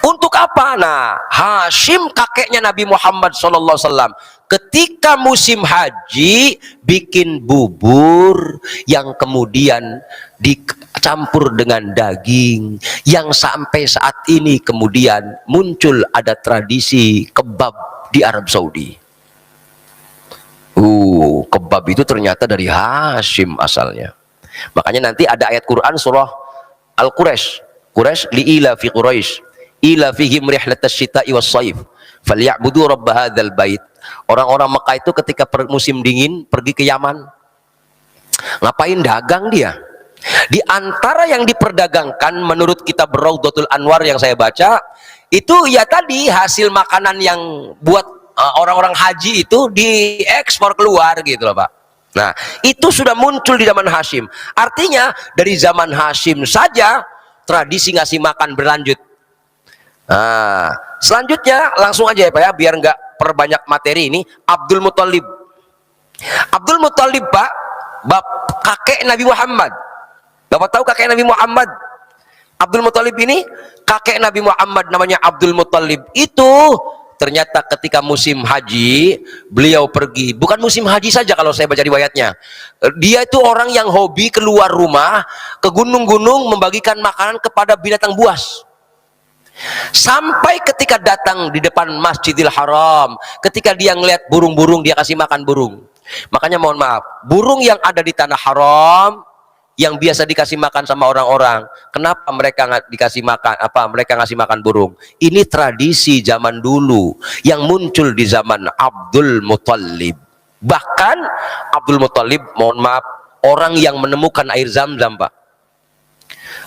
[SPEAKER 1] Untuk apa? Nah, Hashim kakeknya Nabi Muhammad SAW ketika musim haji bikin bubur yang kemudian dicampur dengan daging, yang sampai saat ini kemudian muncul ada tradisi kebab di Arab Saudi. Kebab itu ternyata dari Hashim asalnya. Makanya nanti ada ayat Quran surah Al-Quraisy. Quraisy li'ila fi Quraisy ila fihim rihlatas syita'i was shaif falyabudu rabb hadzal bait. Orang-orang Mekah itu ketika musim dingin pergi ke Yaman. Ngapain? Dagang dia. Di antara yang diperdagangkan menurut kitab Raudhatul Anwar yang saya baca, itu ya tadi hasil makanan yang buat orang-orang haji itu diekspor keluar gitu loh Pak. Nah, itu sudah muncul di zaman Hashim. Artinya dari zaman Hashim saja tradisi ngasih makan berlanjut. Nah, selanjutnya langsung aja ya Pak ya, biar nggak perbanyak materi ini. Abdul Muthalib. Abdul Muthalib Pak, kakek Nabi Muhammad. Bapak tahu kakek Nabi Muhammad? Abdul Muthalib ini kakek Nabi Muhammad, namanya Abdul Muthalib. Itu ternyata ketika musim haji beliau pergi. Bukan musim haji saja kalau saya baca riwayatnya. Dia itu orang yang hobi keluar rumah ke gunung-gunung membagikan makanan kepada binatang buas. Sampai ketika datang di depan Masjidil Haram, ketika dia ngeliat burung-burung, dia kasih makan burung. Makanya mohon maaf, burung yang ada di tanah haram yang biasa dikasih makan sama orang-orang, kenapa mereka nggak dikasih makan? Mereka ngasih makan burung? Ini tradisi zaman dulu yang muncul di zaman Abdul Muthalib. Bahkan Abdul Muthalib, mohon maaf, orang yang menemukan air Zam-Zam Pak.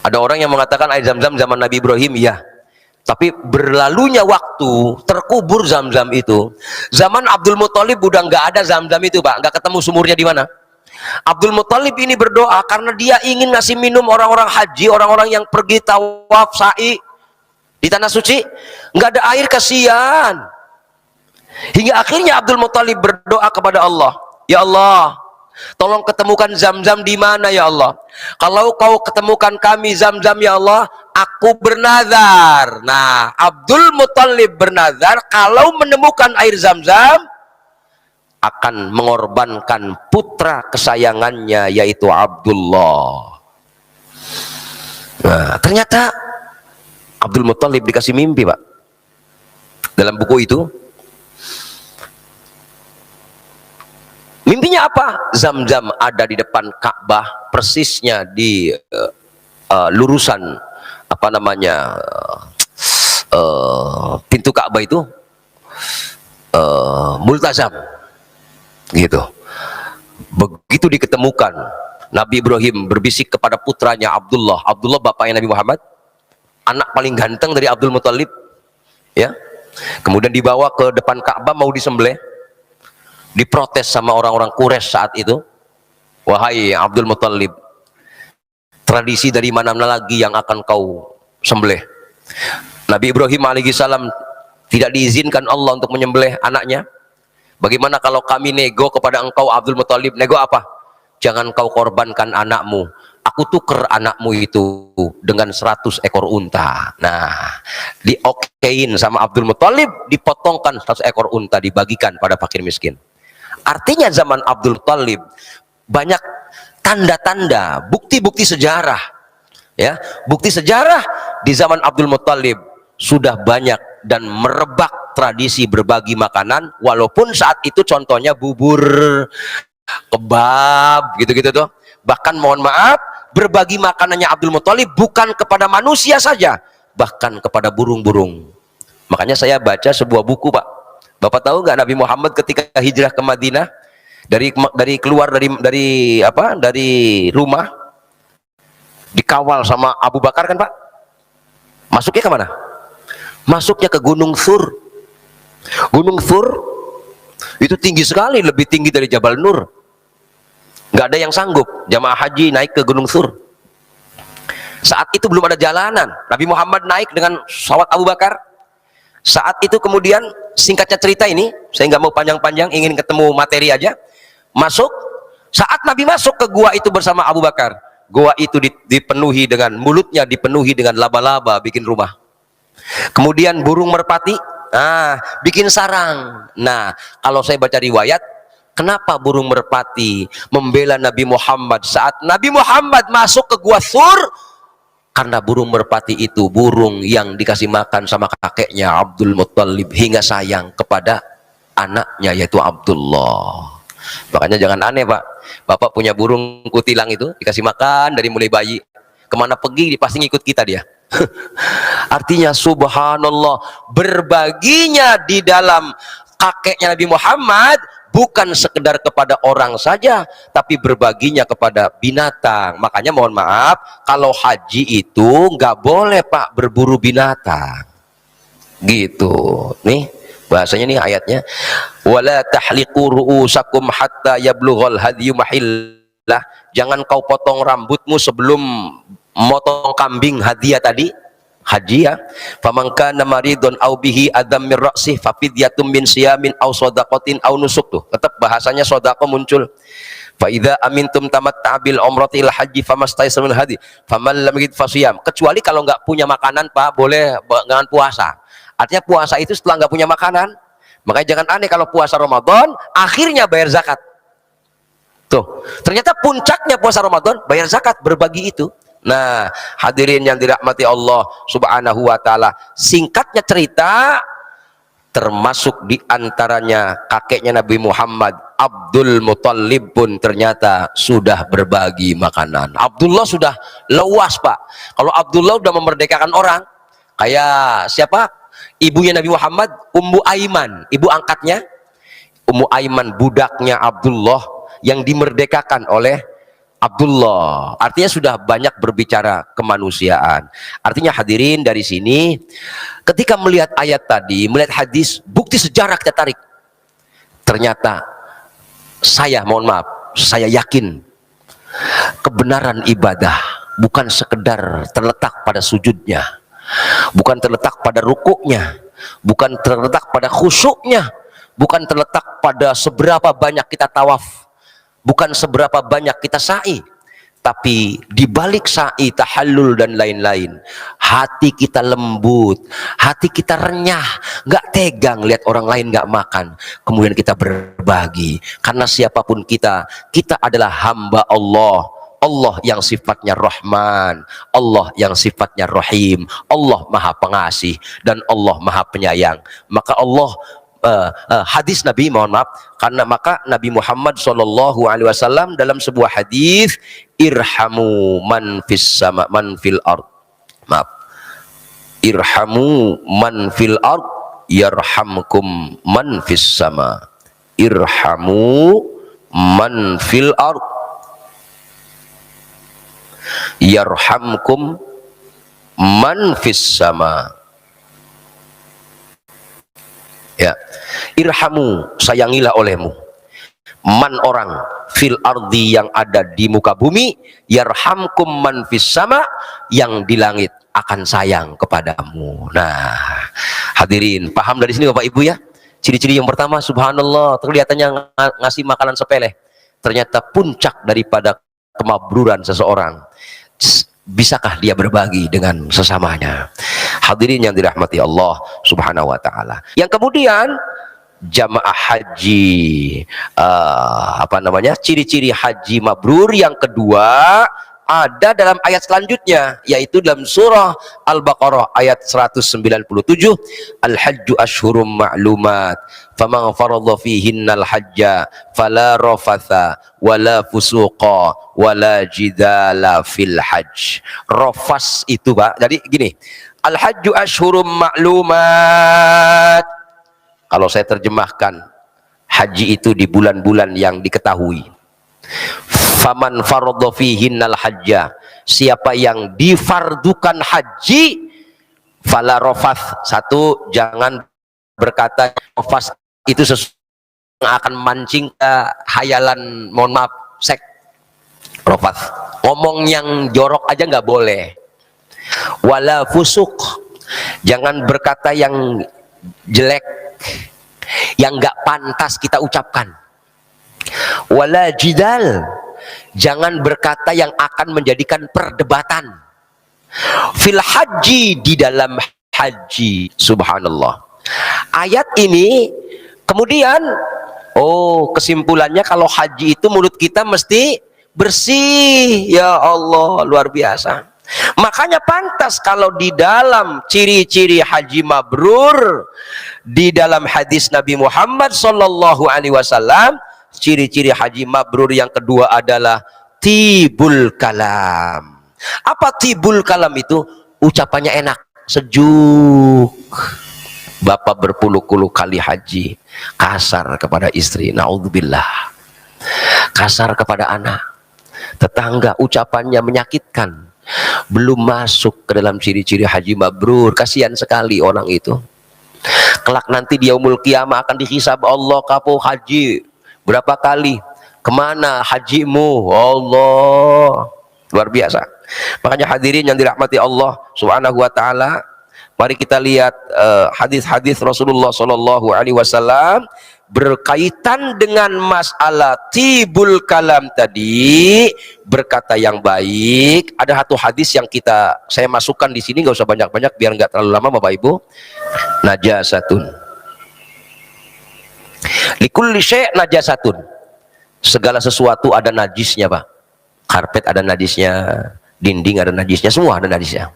[SPEAKER 1] Ada orang yang mengatakan air Zam-Zam zaman Nabi Ibrahim, ya. Tapi berlalunya waktu, terkubur Zam-Zam itu. Zaman Abdul Muthalib udah nggak ada Zam-Zam itu Pak, nggak ketemu sumurnya di mana. Abdul Muthalib ini berdoa karena dia ingin ngasih minum orang-orang haji, orang-orang yang pergi tawaf sa'i di tanah suci, nggak ada air, kasihan. Hingga akhirnya Abdul Muthalib berdoa kepada Allah, ya Allah, tolong ketemukan Zam-Zam di mana ya Allah. Kalau kau ketemukan kami Zam-Zam ya Allah, aku bernazar. Nah, Abdul Muthalib bernazar kalau menemukan air Zam-Zam akan mengorbankan putra kesayangannya, yaitu Abdullah. Nah, ternyata Abdul Muthalib dikasih mimpi Pak. Dalam buku itu mimpinya apa? Zam-Zam ada di depan Ka'bah, persisnya di lurusan pintu Ka'bah itu multazam gitu. Begitu diketemukan, Nabi Ibrahim berbisik kepada putranya Abdullah. Abdullah bapaknya Nabi Muhammad, anak paling ganteng dari Abdul Muthalib, ya. Kemudian dibawa ke depan Ka'bah mau disembelih. Diprotes sama orang-orang Quraisy saat itu. Wahai Abdul Muthalib, tradisi dari mana lagi yang akan kau sembelih? Nabi Ibrahim alaihissalam tidak diizinkan Allah untuk menyembelih anaknya. Bagaimana kalau kami nego kepada engkau Abdul Muthalib? Nego apa? Jangan kau korbankan anakmu, aku tuker anakmu itu dengan 100 ekor unta. Nah, diokein sama Abdul Muthalib, dipotongkan 100 ekor unta, dibagikan pada fakir miskin. Artinya zaman Abdul Muthalib banyak tanda-tanda, bukti-bukti sejarah, ya, bukti sejarah di zaman Abdul Muthalib sudah banyak dan merebak tradisi berbagi makanan, walaupun saat itu contohnya bubur, kebab, gitu-gitu tuh. Bahkan mohon maaf, berbagi makanannya Abdul Muthalib bukan kepada manusia saja, bahkan kepada burung-burung. Makanya saya baca sebuah buku Pak. Bapak tahu nggak Nabi Muhammad ketika hijrah ke Madinah, keluar dari rumah, dikawal sama Abu Bakar kan Pak? Masuknya ke mana? Masuknya ke Gunung Thur. Gunung Thur itu tinggi sekali, lebih tinggi dari Jabal Nur. Nggak ada yang sanggup jamaah haji naik ke Gunung Thur. Saat itu belum ada jalanan. Nabi Muhammad naik dengan sahabat Abu Bakar. Saat itu kemudian, singkatnya cerita ini, saya nggak mau panjang-panjang, ingin ketemu materi aja. Masuk, saat Nabi masuk ke gua itu bersama Abu Bakar, gua itu dipenuhi dengan, mulutnya dipenuhi dengan laba-laba bikin rumah. Kemudian burung merpati, bikin sarang. Nah, kalau saya baca riwayat, kenapa burung merpati membela Nabi Muhammad saat Nabi Muhammad masuk ke gua Thur? Karena burung merpati itu burung yang dikasih makan sama kakeknya Abdul Muthalib, hingga sayang kepada anaknya yaitu Abdullah. Makanya jangan aneh Pak, Bapak punya burung kutilang itu dikasih makan dari mulai bayi, kemana pergi pasti ngikut kita dia. Artinya subhanallah, berbaginya di dalam kakeknya Nabi Muhammad bukan sekedar kepada orang saja, tapi berbaginya kepada binatang. Makanya mohon maaf, kalau haji itu nggak boleh Pak berburu binatang gitu. Nih Bahasanya nih ayatnya, wala tahliqu ru'usakum hatta yablughal hadyu mahillah. Jangan kau potong rambutmu sebelum motong kambing hadiah tadi, haji ya. Faman kana maridun aw bihi adam min ra'sih fa fidyatum min siyamin aw shadaqatin aw nusuk. Tuh tetap bahasanya sedekah muncul. Fa idza amintum tamatta'a bil umrati ila haji famastaysara min hadi faman lam yajid fasiyam. Kecuali kalau nggak punya makanan Pak, boleh dengan puasa. Artinya puasa itu setelah nggak punya makanan. Makanya jangan aneh kalau puasa Ramadan akhirnya bayar zakat. Tuh, ternyata puncaknya puasa Ramadan bayar zakat, berbagi itu. Nah, hadirin yang dirahmati Allah Subhanahu wa taala, singkatnya cerita, termasuk diantaranya kakeknya Nabi Muhammad, Abdul Muthalib pun ternyata sudah berbagi makanan. Abdullah sudah lewas Pak. Kalau Abdullah sudah memerdekakan orang, kayak siapa? Ibunya Nabi Muhammad, Ummu Aiman, ibu angkatnya. Ummu Aiman budaknya Abdullah yang dimerdekakan oleh Abdullah. Artinya sudah banyak berbicara kemanusiaan. Artinya hadirin dari sini, ketika melihat ayat tadi, melihat hadis, bukti sejarah kita tarik. Ternyata saya, mohon maaf, saya yakin kebenaran ibadah bukan sekedar terletak pada sujudnya, bukan terletak pada rukuknya, bukan terletak pada khusyuknya, bukan terletak pada seberapa banyak kita tawaf, bukan seberapa banyak kita sa'i, tapi di balik sa'i, tahallul dan lain-lain, hati kita lembut, hati kita renyah, nggak tegang lihat orang lain nggak makan, kemudian kita berbagi. Karena siapapun kita adalah hamba Allah. Allah yang sifatnya Rahman, Allah yang sifatnya Rahim, Allah Maha Pengasih dan Allah Maha Penyayang. Maka Allah hadis Nabi, mohon maaf, karena maka Nabi Muhammad SAW dalam sebuah hadis, irhamu man fis sama man fil ard, maaf, irhamu man fil ard yarhamkum man fis sama, irhamu man fil ard yarhamkum man fis sama. Ya, irhamu, sayangilah olehmu, man orang, fil ardi yang ada di muka bumi, yarhamkum man fis sama, yang di langit akan sayang kepadamu. Nah, hadirin, paham dari sini Bapak Ibu ya? Ciri-ciri yang pertama, subhanallah, kelihatannya ngasih makanan sepele, ternyata puncak daripada kemabruran seseorang. Bisakah dia berbagi dengan sesamanya? Hadirin yang dirahmati Allah Subhanahu wa taala. Yang kemudian jamaah haji, ciri-ciri haji mabrur yang kedua ada dalam ayat selanjutnya, yaitu dalam surah Al-Baqarah ayat 197, Al-Hajju Ashhurum Ma'lumat, faman faradha fihinnal hajja fala rafatha wala fusuqa wala jidala fil hajj. Rafas itu Pak, jadi gini, Al-Hajju Ashhurum Ma'lumat, kalau saya terjemahkan, haji itu di bulan-bulan yang diketahui. Faman faradha fihinnal hajja, siapa yang difardukan haji, fala rafath, satu, jangan berkata rafas itu sesuatu yang akan mancing hayalan, mohon maaf, seks. Rafath, ngomong yang jorok aja nggak boleh. Wala fusuk, jangan berkata yang jelek, yang nggak pantas kita ucapkan. Wala jidal, jangan berkata yang akan menjadikan perdebatan. Fil haji, di dalam haji. Subhanallah. Ayat ini kemudian, kesimpulannya kalau haji itu mulut kita mesti bersih. Ya Allah, luar biasa. Makanya pantas kalau di dalam ciri-ciri haji mabrur, di dalam hadis Nabi Muhammad SAW, ciri-ciri haji mabrur yang kedua adalah tibul kalam. Apa tibul kalam itu? Ucapannya enak, sejuk. Bapak berpuluh-puluh kali haji, kasar kepada istri, naudzubillah, kasar kepada anak, tetangga, ucapannya menyakitkan. Belum masuk ke dalam ciri-ciri haji mabrur. Kasihan sekali orang itu. Kelak nanti di yaumul qiyamah akan dihisab Allah, kamu haji berapa kali, kemana hajimu, Allah, luar biasa. Makanya hadirin yang dirahmati Allah Subhanahu wa taala, mari kita lihat hadis-hadis Rasulullah Shallallahu Alaihi Wasallam berkaitan dengan masalah tibul kalam tadi, berkata yang baik. Ada satu hadis yang saya masukkan di sini, nggak usah banyak-banyak biar nggak terlalu lama Bapak Ibu. Najasatun likulli syai' najasatun, segala sesuatu ada najisnya Pak. Karpet ada najisnya, dinding ada najisnya, semua ada najisnya.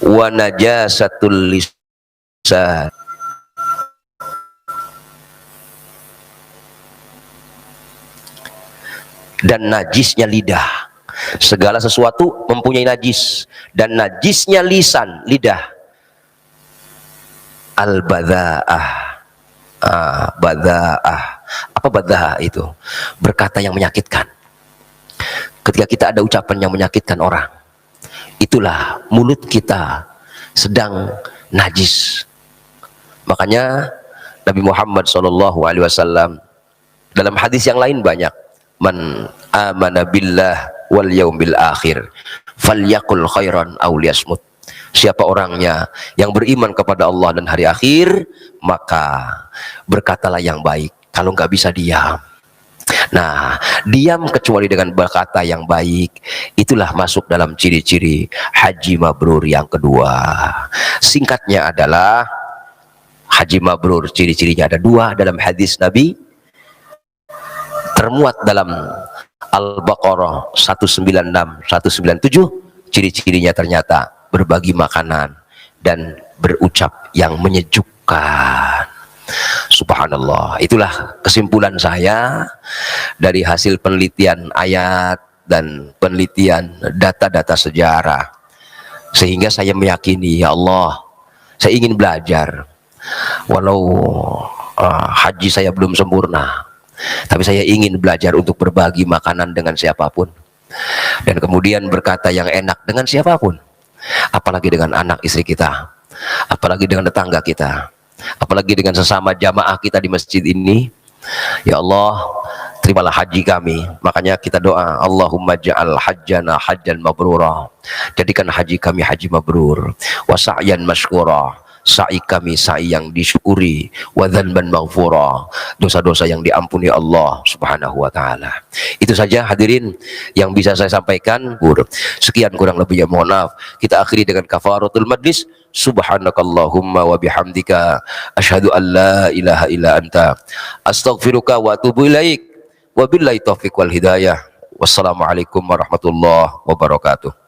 [SPEAKER 1] Wa najasatul lisan, dan najisnya lidah. Segala sesuatu mempunyai najis, dan najisnya lisan, lidah. Al-badha'ah, badha'ah, apa badha'ah itu? Berkata yang menyakitkan. Ketika kita ada ucapan yang menyakitkan orang, itulah mulut kita sedang najis. Makanya Nabi Muhammad SAW dalam hadis yang lain banyak, man amana billah wal yaumil akhir falyakul khairan aw liyasmut. Siapa orangnya yang beriman kepada Allah dan hari akhir, maka berkatalah yang baik. Kalau nggak bisa diam. Nah, diam kecuali dengan berkata yang baik, itulah masuk dalam ciri-ciri haji mabrur yang kedua. Singkatnya adalah haji mabrur, ciri-cirinya ada dua dalam hadis Nabi, termuat dalam Al-Baqarah 196, 197. Ciri-cirinya ternyata berbagi makanan dan berucap yang menyejukkan. Subhanallah. Itulah kesimpulan saya dari hasil penelitian ayat dan penelitian data-data sejarah, sehingga saya meyakini, ya Allah, saya ingin belajar. Walau haji saya belum sempurna, tapi saya ingin belajar untuk berbagi makanan dengan siapapun, dan kemudian berkata yang enak dengan siapapun, apalagi dengan anak istri kita, apalagi dengan tetangga kita, apalagi dengan sesama jamaah kita di masjid ini. Ya Allah, terimalah haji kami. Makanya kita doa, Allahumma ja'al hajjana hajjan mabrura, jadikan haji kami haji mabrur, wa sa'yan mashkura, sa'i kami sa'i yang disyukuri, wa dzanban maghfura, dosa-dosa yang diampuni Allah Subhanahu wa taala. Itu saja hadirin yang bisa saya sampaikan. Sekian kurang lebihnya mohon maaf. Kita akhiri dengan kafaratul majlis. Subhanakallahumma wa bihamdika asyhadu an la ilaha illa anta astaghfiruka wa atubu ilaik. Wabillahi taufiq wal hidayah. Wassalamualaikum warahmatullahi wabarakatuh.